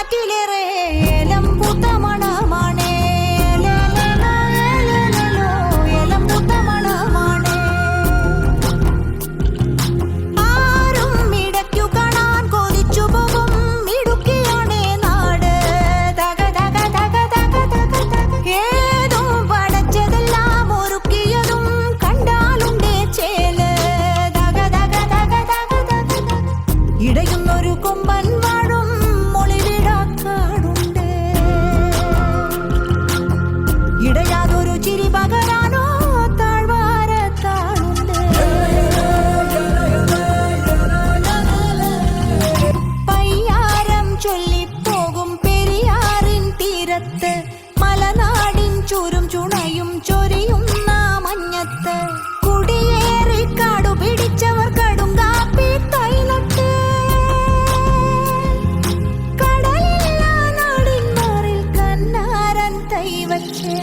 കാറ്റിലേറെ ഏലം പൂത്ത മണമാണേ, ഏലം പൂത്ത മണമാണേ. ആരും ഇടയ്ക്കു കാണാൻ കൊതിച്ചു പോകും ഇടുക്കിയാണേ നാട്. തക തക തക തക തക തക ഏതും പടച്ചതെല്ലാം ഒരുക്കിയതും കണ്ടാലുണ്ടേ ചേല്. തക തക തക തക തക ഇടയുന്നൊരു കൊമ്പൻ വാഴും മൊളിവിടാക്കാടുണ്ട്. ഇടയാതൊരു ചിരി പകരാനോ താഴ്വാരത്താളുണ്ട്. പയ്യാരം ചൊല്ലിപ്പോകും പെരിയാറിൻ തീരത്ത്, മലനാടിൻ ചുരും ചുണയും ചൊരിയുന്ന മഞ്ഞത്ത്, കുടിയേറി കാടു പിടിച്ചവർ കടുങ്കാപ്പി തൈലത്ത്. കടലില്ല നാടിൻ മാറിൽ കന്നാരൻ തൈ വച്ച്